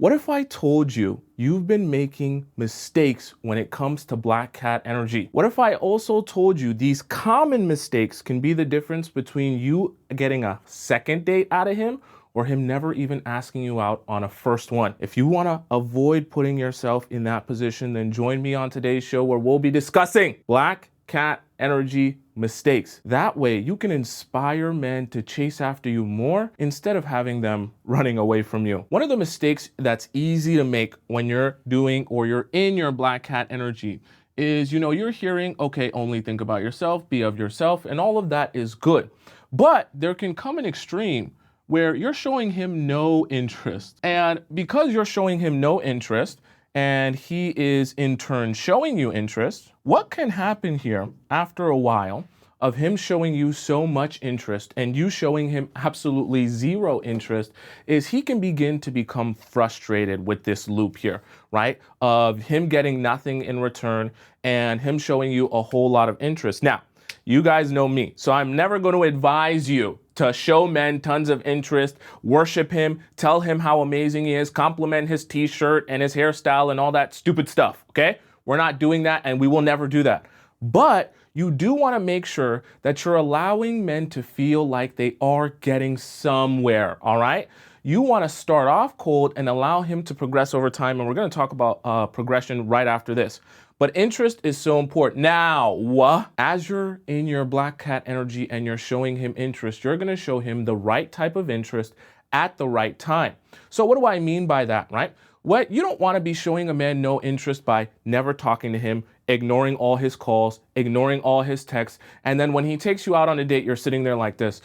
What if I told you you've been making mistakes when it comes to black cat energy? What if I also told you these common mistakes can be the difference between you getting a second date out of him or him never even asking you out on a first one? If you want to avoid putting yourself in that position, then join me on today's show where we'll be discussing black cat energy mistakes. That way you can inspire men to chase after you more instead of having them running away from you. One of the mistakes that's easy to make when you're doing or you're in your black cat energy is, you're hearing, okay, only think about yourself, be of yourself, and all of that is good. But there can come an extreme where you're showing him no interest. And because you're showing him no interest, and he is in turn showing you interest, what can happen here after a while of him showing you so much interest and you showing him absolutely zero interest is he can begin to become frustrated with this loop here, right? Of him getting nothing in return and him showing you a whole lot of interest. Now, you guys know me, so I'm never going to advise you to show men tons of interest, worship him, tell him how amazing he is, compliment his t-shirt and his hairstyle and all that stupid stuff, okay? We're not doing that and we will never do that. But you do want to make sure that you're allowing men to feel like they are getting somewhere, all right? You want to start off cold and allow him to progress over time, and we're going to talk about progression right after this. But interest is so important. Now, as you're in your black cat energy and you're showing him interest, you're going to show him the right type of interest at the right time. So what do I mean by that, right? You don't want to be showing a man no interest by never talking to him, ignoring all his calls, ignoring all his texts, and then when he takes you out on a date, you're sitting there like this.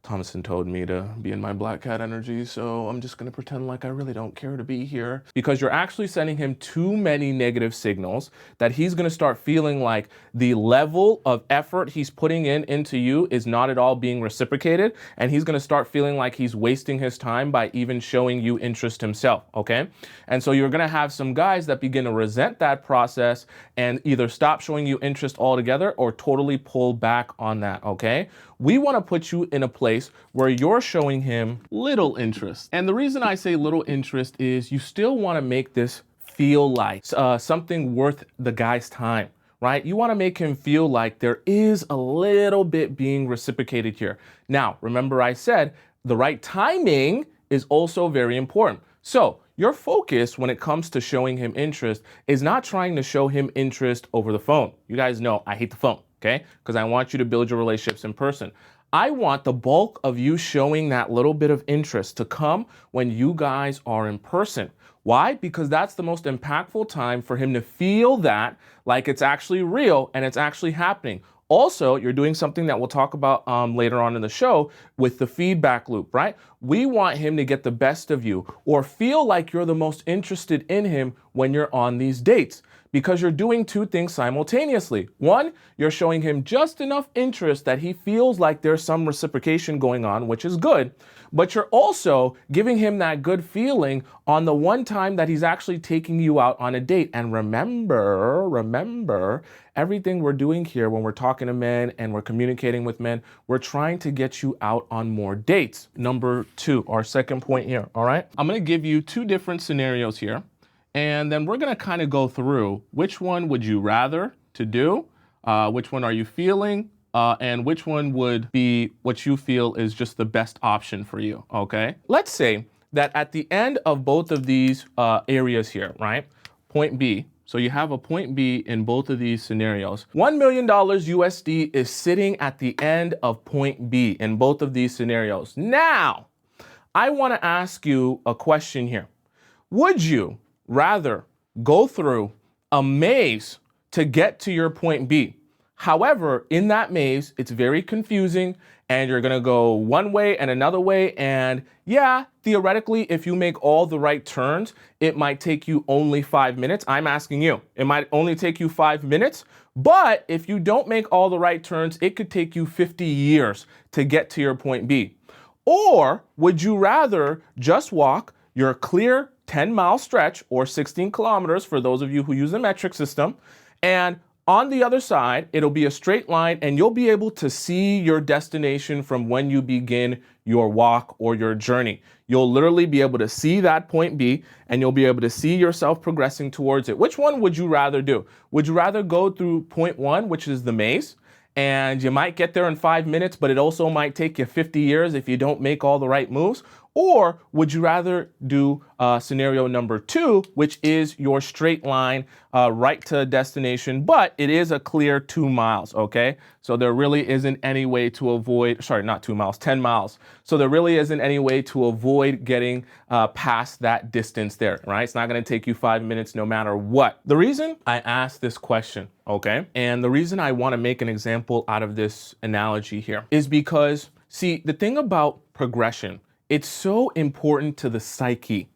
Tomisin told me to be in my black cat energy, so I'm just going to pretend like I really don't care to be here. Because you're actually sending him too many negative signals that he's going to start feeling like the level of effort he's putting into you is not at all being reciprocated, and he's going to start feeling like he's wasting his time by even showing you interest himself, okay? And so you're going to have some guys that begin to resent that process and either stop showing you interest altogether or totally pull back on that, okay? We want to put you in a place where you're showing him little interest. And the reason I say little interest is you still want to make this feel like something worth the guy's time, right? You want to make him feel like there is a little bit being reciprocated here. Now, remember I said the right timing is also very important. So your focus when it comes to showing him interest is not trying to show him interest over the phone. You guys know I hate the phone. Okay? Because I want you to build your relationships in person. I want the bulk of you showing that little bit of interest to come when you guys are in person. Why? Because that's the most impactful time for him to feel that like it's actually real and it's actually happening. Also, you're doing something that we'll talk about later on in the show with the feedback loop, right? We want him to get the best of you or feel like you're the most interested in him when you're on these dates. Because you're doing two things simultaneously. One, you're showing him just enough interest that he feels like there's some reciprocation going on, which is good. But you're also giving him that good feeling on the one time that he's actually taking you out on a date. And remember, everything we're doing here when we're talking to men and we're communicating with men, we're trying to get you out on more dates. Number two, our second point here, all right? I'm gonna give you two different scenarios here. And then we're going to kind of go through which one would you rather to do, which one are you feeling, and which one would be what you feel is just the best option for you, okay? Let's say that at the end of both of these areas here, right, point B, so you have a point B in both of these scenarios. $1 million USD is sitting at the end of point B in both of these scenarios. Now, I want to ask you a question here. Would you rather go through a maze to get to your point B? However, in that maze, it's very confusing and you're gonna go one way and another way. And yeah, theoretically, if you make all the right turns, it might take you only 5 minutes. I'm asking you, it might only take you 5 minutes. But if you don't make all the right turns, it could take you 50 years to get to your point B. Or would you rather just walk your clear 10-mile stretch or 16 kilometers for those of you who use the metric system, and On the other side, it'll be a straight line and you'll be able to see your destination from when you begin your walk or your journey. You'll literally be able to see that point B and you'll be able to see yourself progressing towards it. Which one would you rather do? Would you rather go through point 1, which is the maze, and you might get there in 5 minutes, but it also might take you 50 years if you don't make all the right moves? Or would you rather do scenario number 2, which is your straight line right to destination, but it is a clear 2 miles, okay? So there really isn't any way to avoid, sorry, not 2 miles, 10 miles. So there really isn't any way to avoid getting past that distance there, right? It's not gonna take you 5 minutes no matter what. The reason I asked this question, okay, and the reason I wanna make an example out of this analogy here is because, see, the thing about progression, it's so important to the psyche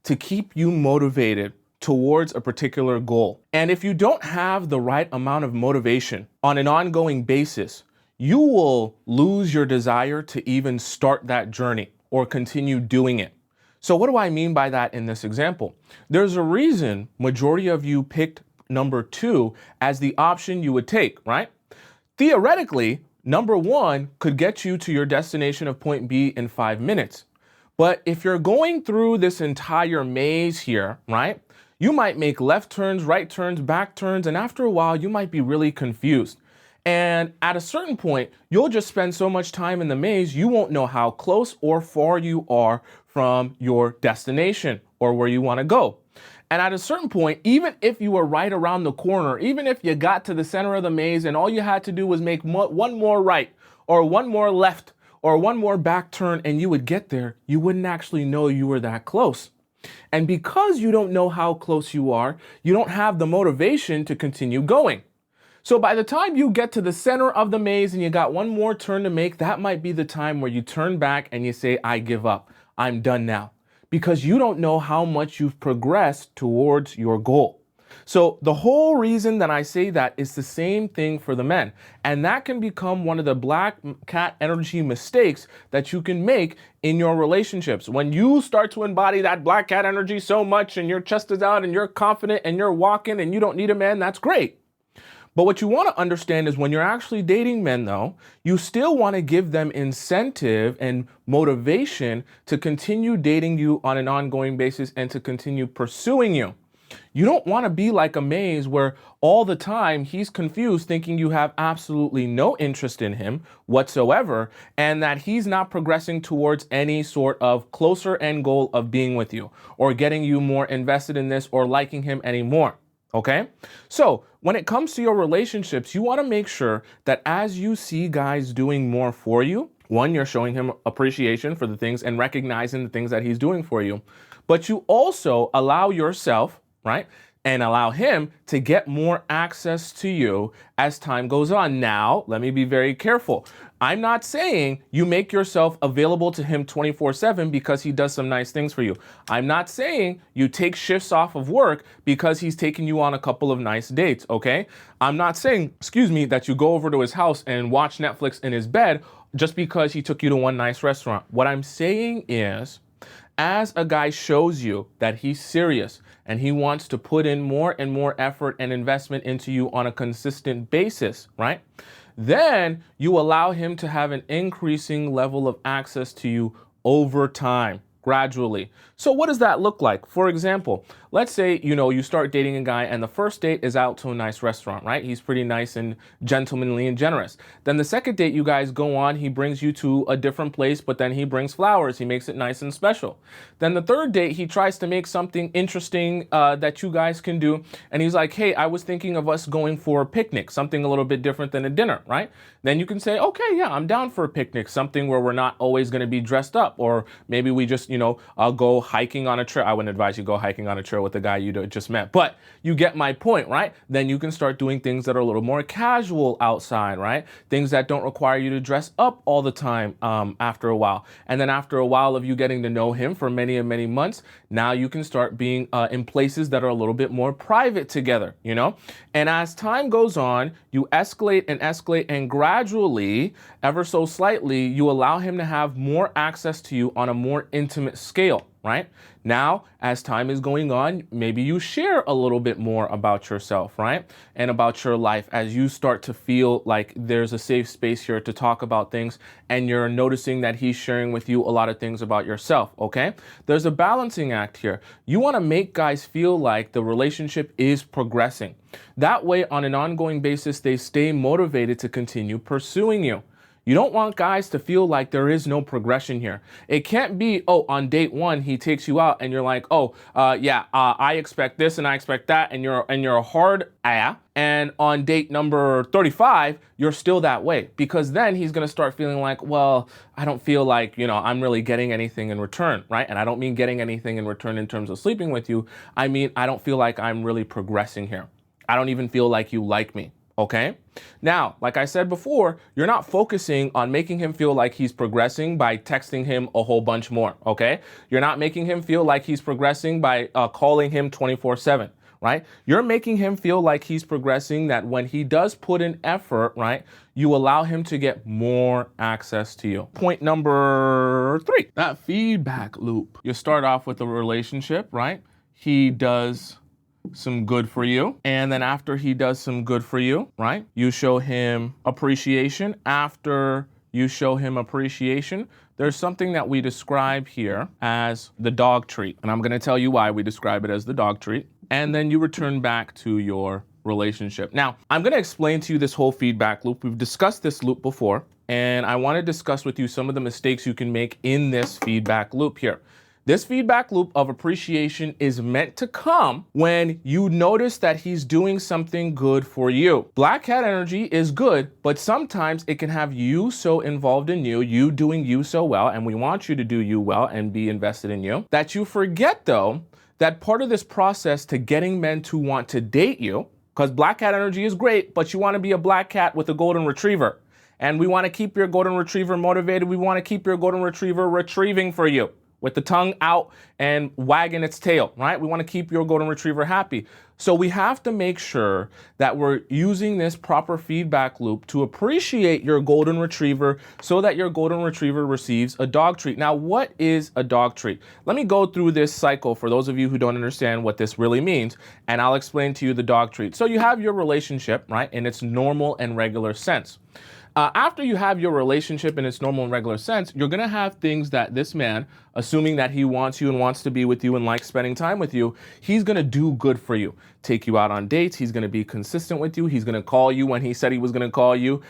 to keep you motivated towards a particular goal. And if you don't have the right amount of motivation on an ongoing basis, you will lose your desire to even start that journey or continue doing it. So what do I mean by that in this example? There's a reason majority of you picked number 2 as the option you would take, right? Theoretically, number 1 could get you to your destination of point B in 5 minutes. But if you're going through this entire maze here, right, you might make left turns, right turns, back turns, and after a while, you might be really confused. And at a certain point, you'll just spend so much time in the maze, you won't know how close or far you are from your destination or where you want to go. And at a certain point, even if you were right around the corner, even if you got to the center of the maze and all you had to do was make one more right or one more left or one more back turn and you would get there, you wouldn't actually know you were that close. And because you don't know how close you are, you don't have the motivation to continue going. So by the time you get to the center of the maze and you got one more turn to make, that might be the time where you turn back and you say, I give up. I'm done now. Because you don't know how much you've progressed towards your goal. So the whole reason that I say that is the same thing for the men. And that can become one of the black cat energy mistakes that you can make in your relationships. When you start to embody that black cat energy so much and your chest is out and you're confident and you're walking and you don't need a man, that's great. But what you want to understand is when you're actually dating men, though, you still want to give them incentive and motivation to continue dating you on an ongoing basis and to continue pursuing you. You don't want to be like a maze where all the time he's confused, thinking you have absolutely no interest in him whatsoever, and that he's not progressing towards any sort of closer end goal of being with you or getting you more invested in this or liking him anymore. Okay? So when it comes to your relationships, you want to make sure that as you see guys doing more for you, one, you're showing him appreciation for the things and recognizing the things that he's doing for you, but you also allow yourself, right, and allow him to get more access to you as time goes on. Now, let me be very careful. I'm not saying you make yourself available to him 24/7 because he does some nice things for you. I'm not saying you take shifts off of work because he's taking you on a couple of nice dates, okay? I'm not saying, that you go over to his house and watch Netflix in his bed just because he took you to one nice restaurant. What I'm saying is, as a guy shows you that he's serious and he wants to put in more and more effort and investment into you on a consistent basis, right? Then you allow him to have an increasing level of access to you over time, gradually. So what does that look like? For example, let's say, you start dating a guy and the first date is out to a nice restaurant, right? He's pretty nice and gentlemanly and generous. Then the second date you guys go on, he brings you to a different place, but then he brings flowers. He makes it nice and special. Then the third date, he tries to make something interesting that you guys can do. And he's like, hey, I was thinking of us going for a picnic, something a little bit different than a dinner, right? Then you can say, okay, yeah, I'm down for a picnic, something where we're not always going to be dressed up. Or maybe we just, go hiking on a trail. I wouldn't advise you go hiking on a trail with the guy you just met, but you get my point, right? Then you can start doing things that are a little more casual outside, right? Things that don't require you to dress up all the time after a while. And then after a while of you getting to know him for many and many months, now you can start being in places that are a little bit more private together, And as time goes on, you escalate and gradually, ever so slightly, you allow him to have more access to you on a more intimate scale, right? Now, as time is going on, maybe you share a little bit more about yourself, right? And about your life as you start to feel like there's a safe space here to talk about things, and you're noticing that he's sharing with you a lot of things about yourself, okay? There's a balancing act here. You want to make guys feel like the relationship is progressing. That way, on an ongoing basis, they stay motivated to continue pursuing you. You don't want guys to feel like there is no progression here. It can't be, oh, on date one, he takes you out and you're like, oh, I expect this and I expect that, and you're a hard and on date number 35, you're still that way, because then he's going to start feeling like, well, I don't feel like, I'm really getting anything in return, right? And I don't mean getting anything in return in terms of sleeping with you. I mean, I don't feel like I'm really progressing here. I don't even feel like you like me. Okay. Now, like I said before, you're not focusing on making him feel like he's progressing by texting him a whole bunch more. Okay. You're not making him feel like he's progressing by calling him 24/7. Right. You're making him feel like he's progressing, that when he does put in effort, right, you allow him to get more access to you. Point number 3, that feedback loop. You start off with a relationship, right? He does some good for you. And then after he does some good for you, right, you show him appreciation. After you show him appreciation, there's something that we describe here as the dog treat. And I'm going to tell you why we describe it as the dog treat. And then you return back to your relationship. Now, I'm going to explain to you this whole feedback loop. We've discussed this loop before, and I want to discuss with you some of the mistakes you can make in this feedback loop here. This feedback loop of appreciation is meant to come when you notice that he's doing something good for you. Black cat energy is good, but sometimes it can have you so involved in you doing you so well, and we want you to do you well and be invested in you, that you forget, though, that part of this process to getting men to want to date you, because black cat energy is great, but you want to be a black cat with a golden retriever. And we want to keep your golden retriever motivated. We want to keep your golden retriever retrieving for you, with the tongue out and wagging its tail, right? We want to keep your golden retriever happy. So we have to make sure that we're using this proper feedback loop to appreciate your golden retriever so that your golden retriever receives a dog treat. Now, what is a dog treat? Let me go through this cycle for those of you who don't understand what this really means, and I'll explain to you the dog treat. So you have your relationship, right, in its normal and regular sense. After you have your relationship in its normal and regular sense, you're going to have things that this man, assuming that he wants you and wants to be with you and likes spending time with you, he's going to do good for you. Take you out on dates. He's going to be consistent with you. He's going to call you when he said he was going to call you.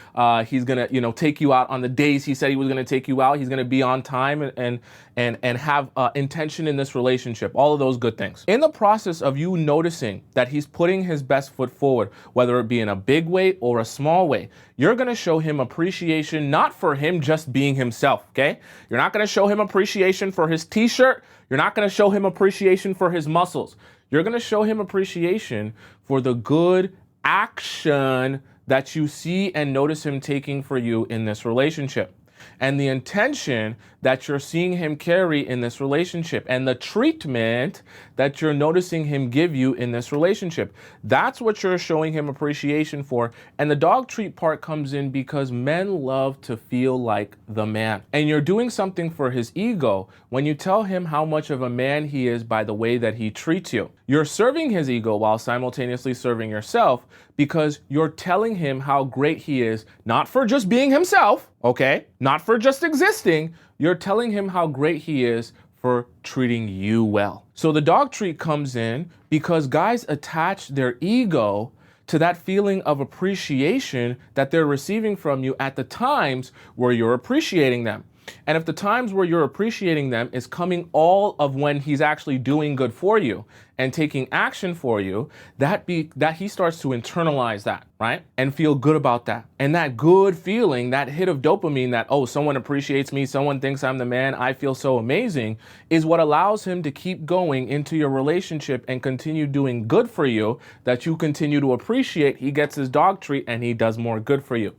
He's going to, take you out on the days he said he was going to take you out. He's going to be on time and have intention in this relationship. All of those good things. In the process of you noticing that he's putting his best foot forward, whether it be in a big way or a small way, you're going to show him appreciation, not for him just being himself, okay? You're not going to show him appreciation for his t-shirt. You're not going to show him appreciation for his muscles. You're going to show him appreciation for the good action that you see and notice him taking for you in this relationship, and the intention that you're seeing him carry in this relationship, and the treatment that you're noticing him give you in this relationship. That's what you're showing him appreciation for. And the dog treat part comes in because men love to feel like the man. And you're doing something for his ego when you tell him how much of a man he is by the way that he treats you. You're serving his ego while simultaneously serving yourself, because you're telling him how great he is, not for just being himself, okay? Not for just existing. You're telling him how great he is for treating you well. So the dog treat comes in because guys attach their ego to that feeling of appreciation that they're receiving from you at the times where you're appreciating them. And if the times where you're appreciating them is coming all of when he's actually doing good for you and taking action for you, that he starts to internalize that, right? And feel good about that. And that good feeling, that hit of dopamine that, oh, someone appreciates me, someone thinks I'm the man, I feel so amazing, is what allows him to keep going into your relationship and continue doing good for you, that you continue to appreciate. He gets his dog treat and he does more good for you.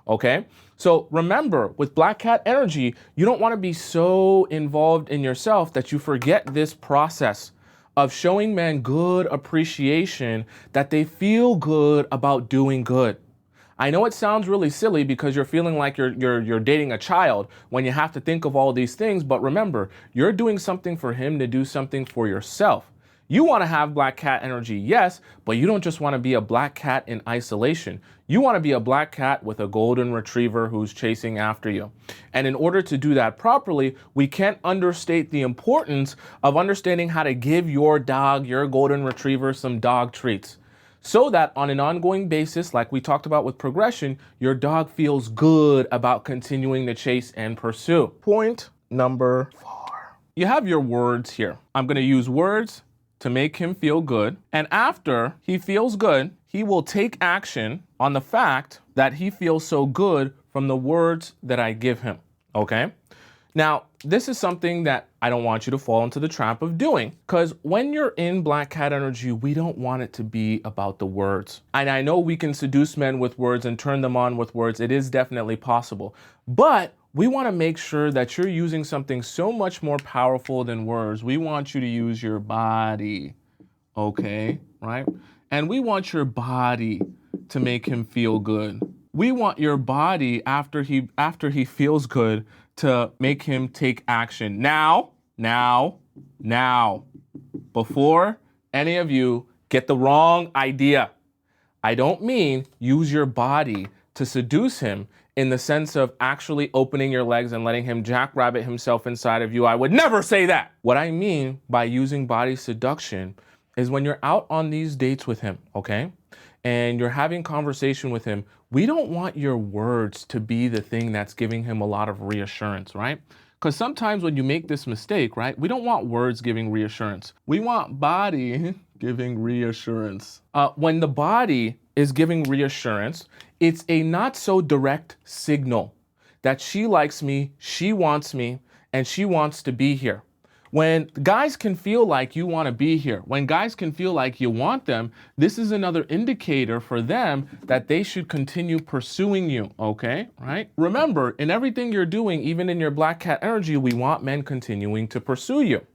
Okay? So remember, with black cat energy, you don't want to be so involved in yourself that you forget this process of showing men good appreciation, that they feel good about doing good. I know it sounds really silly because you're feeling like you're dating a child when you have to think of all these things, but remember, you're doing something for him to do something for yourself. You want to have black cat energy, yes, but you don't just want to be a black cat in isolation. You want to be a black cat with a golden retriever who's chasing after you. And in order to do that properly, we can't understate the importance of understanding how to give your dog, your golden retriever, some dog treats, so that on an ongoing basis, like we talked about with progression, your dog feels good about continuing to chase and pursue. Point number 4. You have your words here. I'm going to use words to make him feel good. And after he feels good, he will take action on the fact that he feels so good from the words that I give him. Okay? Now, this is something that I don't want you to fall into the trap of doing, because when you're in black cat energy, we don't want it to be about the words. And I know we can seduce men with words and turn them on with words. It is definitely possible. But we want to make sure that you're using something so much more powerful than words. We want you to use your body, okay, right? And we want your body to make him feel good. We want your body after he feels good to make him take action. Now, before any of you get the wrong idea, I don't mean use your body to seduce him in the sense of actually opening your legs and letting him jackrabbit himself inside of you. I would never say that. What I mean by using body seduction is when you're out on these dates with him, okay? And you're having conversation with him, we don't want your words to be the thing that's giving him a lot of reassurance, right? Because sometimes when you make this mistake, right, we don't want words giving reassurance. We want body giving reassurance. When the body is giving reassurance, it's a not so direct signal that she likes me, she wants me, and she wants to be here. When guys can feel like you want to be here, when guys can feel like you want them, this is another indicator for them that they should continue pursuing you, okay? Right? Remember, in everything you're doing, even in your black cat energy, we want men continuing to pursue you.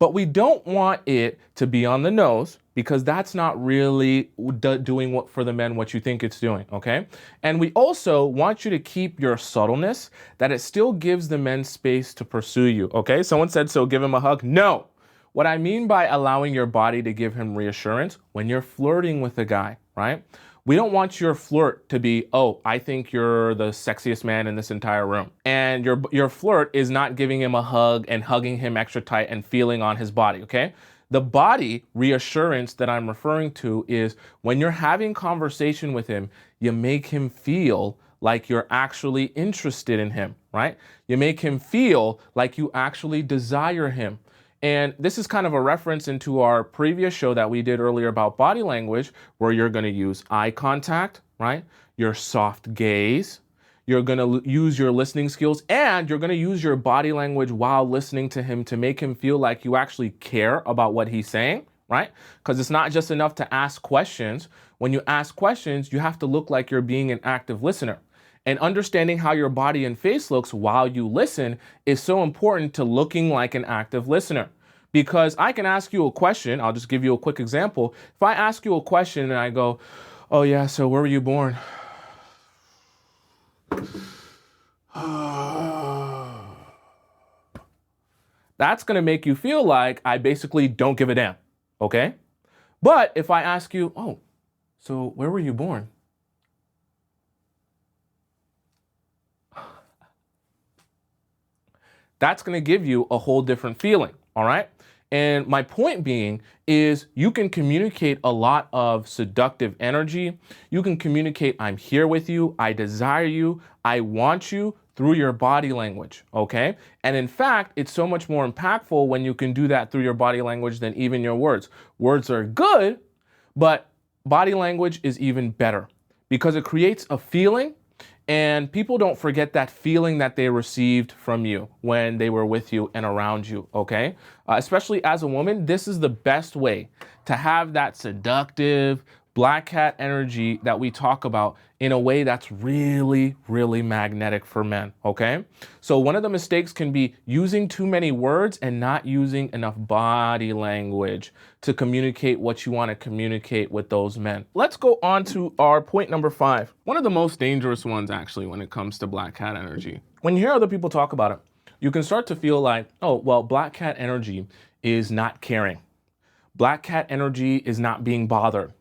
But we don't want it to be on the nose, because that's not really doing what for the men what you think it's doing, okay? And we also want you to keep your subtleness, that it still gives the men space to pursue you, okay? Someone said, so give him a hug. No. What I mean by allowing your body to give him reassurance, when you're flirting with a guy, right? We don't want your flirt to be, oh, I think you're the sexiest man in this entire room. And your flirt is not giving him a hug and hugging him extra tight and feeling on his body, okay? The body reassurance that I'm referring to is when you're having conversation with him, you make him feel like you're actually interested in him, right? You make him feel like you actually desire him. And this is kind of a reference into our previous show that we did earlier about body language, where you're going to use eye contact, right? Your soft gaze. You're going to use your listening skills, and you're going to use your body language while listening to him to make him feel like you actually care about what he's saying, right? Because it's not just enough to ask questions. When you ask questions, you have to look like you're being an active listener. And understanding how your body and face looks while you listen is so important to looking like an active listener. Because I can ask you a question. I'll just give you a quick example. If I ask you a question and I go, oh yeah, so where were you born? That's going to make you feel like I basically don't give a damn, okay? But if I ask you, oh, so where were you born? That's going to give you a whole different feeling, all right? And my point being is you can communicate a lot of seductive energy. You can communicate, I'm here with you, I desire you, I want you, through your body language, okay? And in fact, it's so much more impactful when you can do that through your body language than even your words. Words are good, but body language is even better because it creates a feeling. And people don't forget that feeling that they received from you when they were with you and around you, okay? Especially as a woman, this is the best way to have that seductive black cat energy that we talk about in a way that's really, really magnetic for men, okay? So one of the mistakes can be using too many words and not using enough body language to communicate what you want to communicate with those men. Let's go on to our point number 5. One of the most dangerous ones, actually, when it comes to black cat energy. When you hear other people talk about it, you can start to feel like, oh, well, black cat energy is not caring. Black cat energy is not being bothered.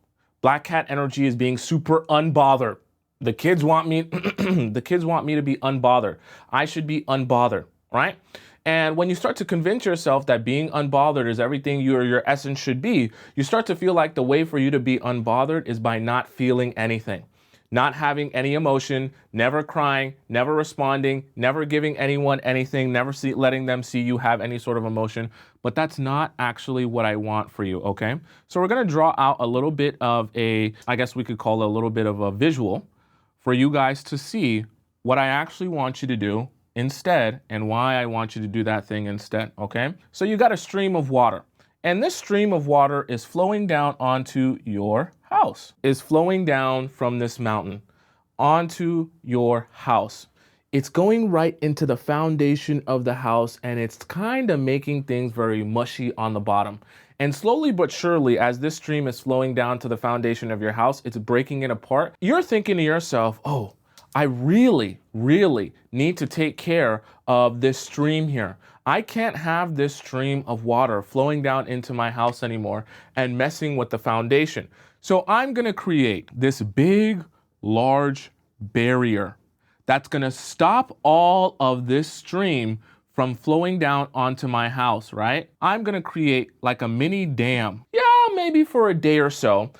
Black cat energy is being super unbothered. The kids want me, the kids want me to be unbothered. I should be unbothered, right? And when you start to convince yourself that being unbothered is everything your essence should be, you start to feel like the way for you to be unbothered is by not feeling anything. Not having any emotion, never crying, never responding, never giving anyone anything, never letting them see you have any sort of emotion. But that's not actually what I want for you, okay? So we're gonna draw out a little bit of I guess we could call it a little bit of a visual for you guys to see what I actually want you to do instead and why I want you to do that thing instead, okay? So you got a stream of water. And this stream of water is flowing down onto your house, is flowing down from this mountain onto your house. It's going right into the foundation of the house, and it's kind of making things very mushy on the bottom. And slowly but surely, as this stream is flowing down to the foundation of your house, it's breaking it apart. You're thinking to yourself, oh, I really, really need to take care of this stream here. I can't have this stream of water flowing down into my house anymore and messing with the foundation. So I'm going to create this big, large barrier that's going to stop all of this stream from flowing down onto my house, right? I'm going to create like a mini dam. Yeah, maybe for a day or so.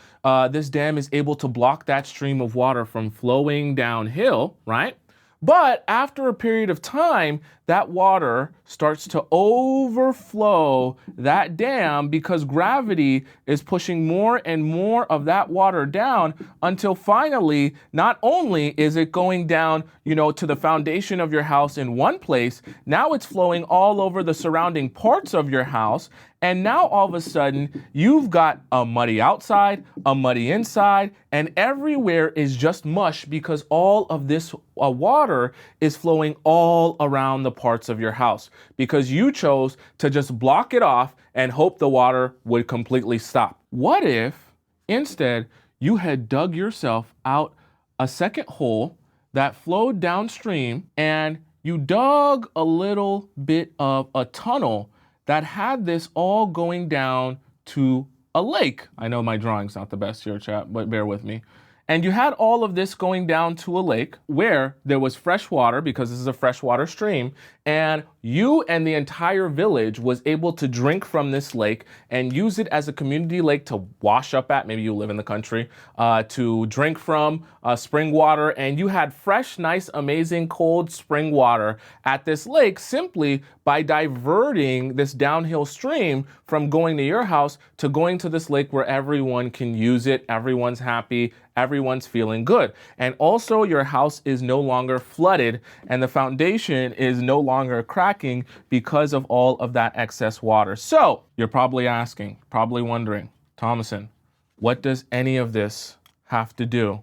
This dam is able to block that stream of water from flowing downhill, right? But after a period of time, that water starts to overflow that dam because gravity is pushing more and more of that water down until finally, not only is it going down, to the foundation of your house in one place, now it's flowing all over the surrounding parts of your house. And now all of a sudden, you've got a muddy outside, a muddy inside, and everywhere is just mush because all of this water is flowing all around the parts of your house because you chose to just block it off and hope the water would completely stop. What if instead you had dug yourself out a second hole that flowed downstream and you dug a little bit of a tunnel that had this all going down to a lake? I know my drawing's not the best here, chat, but bear with me. And you had all of this going down to a lake where there was fresh water because this is a freshwater stream, and you and the entire village was able to drink from this lake and use it as a community lake to wash up at. Maybe you live in the country, to drink from spring water, and you had fresh, nice, amazing, cold spring water at this lake simply by diverting this downhill stream from going to your house to going to this lake where everyone can use it, everyone's happy, everyone's feeling good. And also your house is no longer flooded and the foundation is no longer cracking because of all of that excess water. So you're probably asking, probably wondering, Tomisin, what does any of this have to do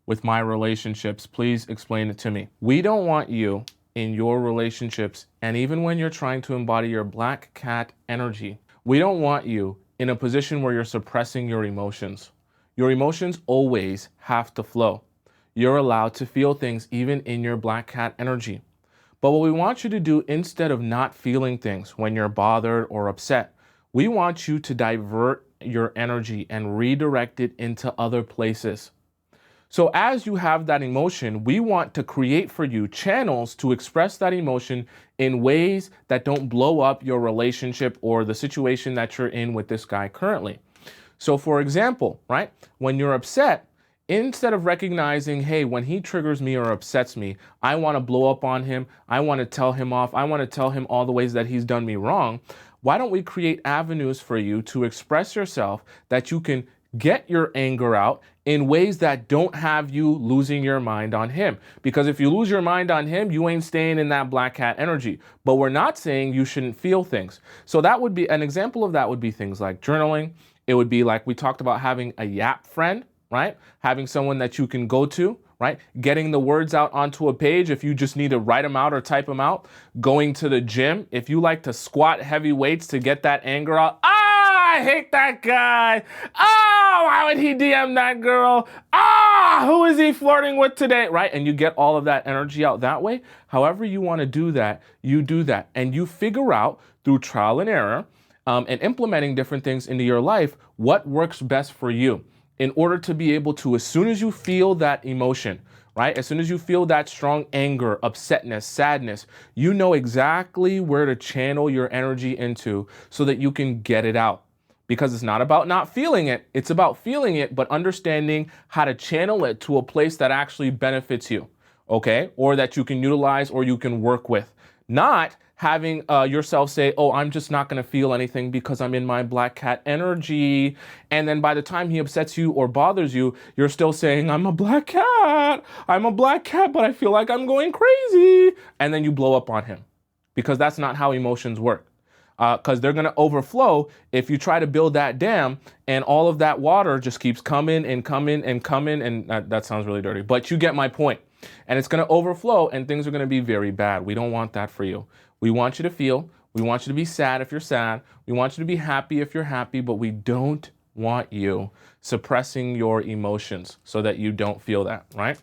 with my relationships? Please explain it to me. We don't want you in your relationships, and even when you're trying to embody your black cat energy, we don't want you in a position where you're suppressing your emotions. Your emotions always have to flow. You're allowed to feel things even in your black cat energy. But what we want you to do, instead of not feeling things when you're bothered or upset, we want you to divert your energy and redirect it into other places. So as you have that emotion, we want to create for you channels to express that emotion in ways that don't blow up your relationship or the situation that you're in with this guy currently. So for example, right, when you're upset, instead of recognizing, hey, when he triggers me or upsets me, I want to blow up on him, I want to tell him off, I want to tell him all the ways that he's done me wrong, why don't we create avenues for you to express yourself that you can get your anger out in ways that don't have you losing your mind on him? Because if you lose your mind on him, you ain't staying in that black cat energy. But we're not saying you shouldn't feel things. So that would be an example of that would be things like journaling. It would be like we talked about having a yap friend, right? Having someone that you can go to, right? Getting the words out onto a page if you just need to write them out or type them out. Going to the gym. If you like to squat heavy weights to get that anger out. I hate that guy. Oh, why would he DM that girl? Who is he flirting with today? Right? And you get all of that energy out that way. However you want to do that, you do that. And you figure out through trial and error and implementing different things into your life, what works best for you in order to be able to, as soon as you feel that emotion, right? As soon as you feel that strong anger, upsetness, sadness, you know exactly where to channel your energy into so that you can get it out. Because it's not about not feeling it, it's about feeling it, but understanding how to channel it to a place that actually benefits you, okay? Or that you can utilize or you can work with. Not having yourself say, oh, I'm just not going to feel anything because I'm in my black cat energy. And then by the time he upsets you or bothers you, you're still saying, I'm a black cat, but I feel like I'm going crazy. And then you blow up on him because that's not how emotions work. Because they're going to overflow if you try to build that dam and all of that water just keeps coming and coming and coming. And that sounds really dirty, but you get my point. And it's going to overflow and things are going to be very bad. We don't want that for you. We want you to feel. We want you to be sad if you're sad. We want you to be happy if you're happy, but we don't want you suppressing your emotions so that you don't feel that, right?